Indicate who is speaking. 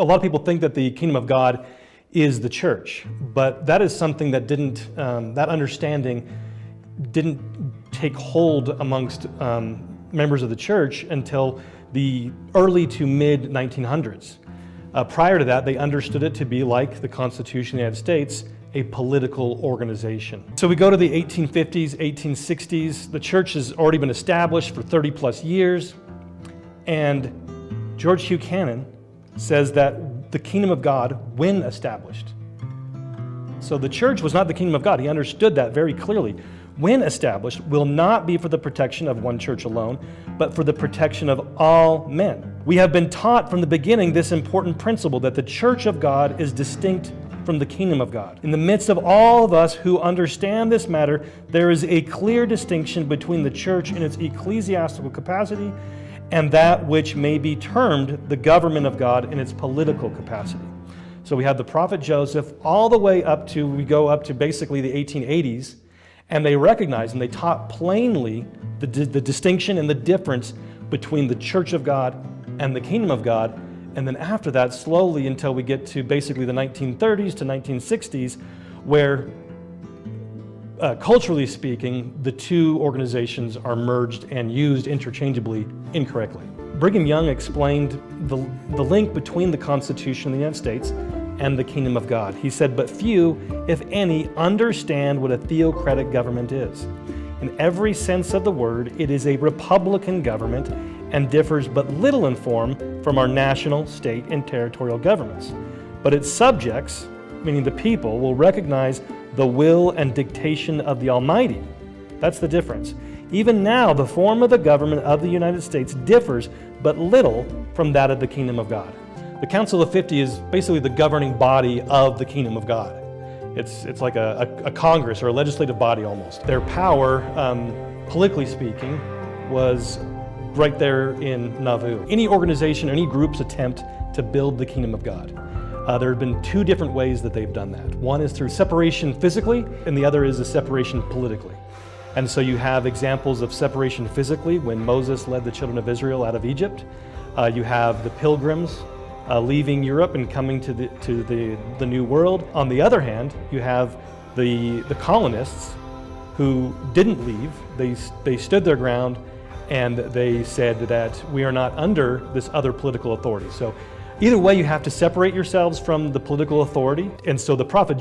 Speaker 1: A lot of people think that the kingdom of God is the church, but that is something that that understanding didn't take hold amongst members of the church until the early to mid 1900s. Prior to that, they understood it to be like the Constitution of the United States, a political organization. So we go to the 1850s, 1860s. The church has already been established for 30 plus years, and George Hugh Cannon says that the kingdom of God, when established. So the church was not the kingdom of God. He understood that very clearly. When established, will not be for the protection of one church alone, but for the protection of all men. We have been taught from the beginning this important principle that the church of God is distinct from the kingdom of God. In the midst of all of us who understand this matter, there is a clear distinction between the church in its ecclesiastical capacity and that which may be termed the government of God in its political capacity. So we have the prophet Joseph all the way up to, we go up to basically the 1880s, and they recognize and they taught plainly the distinction and the difference between the church of God and the kingdom of God. And then after that, slowly until we get to basically the 1930s to 1960s, where culturally speaking, the two organizations are merged and used interchangeably incorrectly. Brigham Young explained the link between the Constitution of the United States and the kingdom of God. He said, but few, if any, understand what a theocratic government is. In every sense of the word, it is a republican government and differs but little in form from our national, state, and territorial governments. But its subjects, meaning the people, will recognize the will and dictation of the Almighty. That's the difference. Even now, the form of the government of the United States differs but little from that of the kingdom of God. The Council of 50 is basically the governing body of the kingdom of God. It's like a Congress or a legislative body almost. Their power, politically speaking, was right there in Nauvoo. Any organization, any group's attempt to build the kingdom of God. There have been two different ways that they've done that. One is through separation physically, and the other is a separation politically. And so you have examples of separation physically when Moses led the children of Israel out of Egypt. You have the pilgrims leaving Europe and coming to the New World. On the other hand, you have the colonists who didn't leave. They stood their ground and they said that we are not under this other political authority. So either way, you have to separate yourselves from the political authority. And so the prophet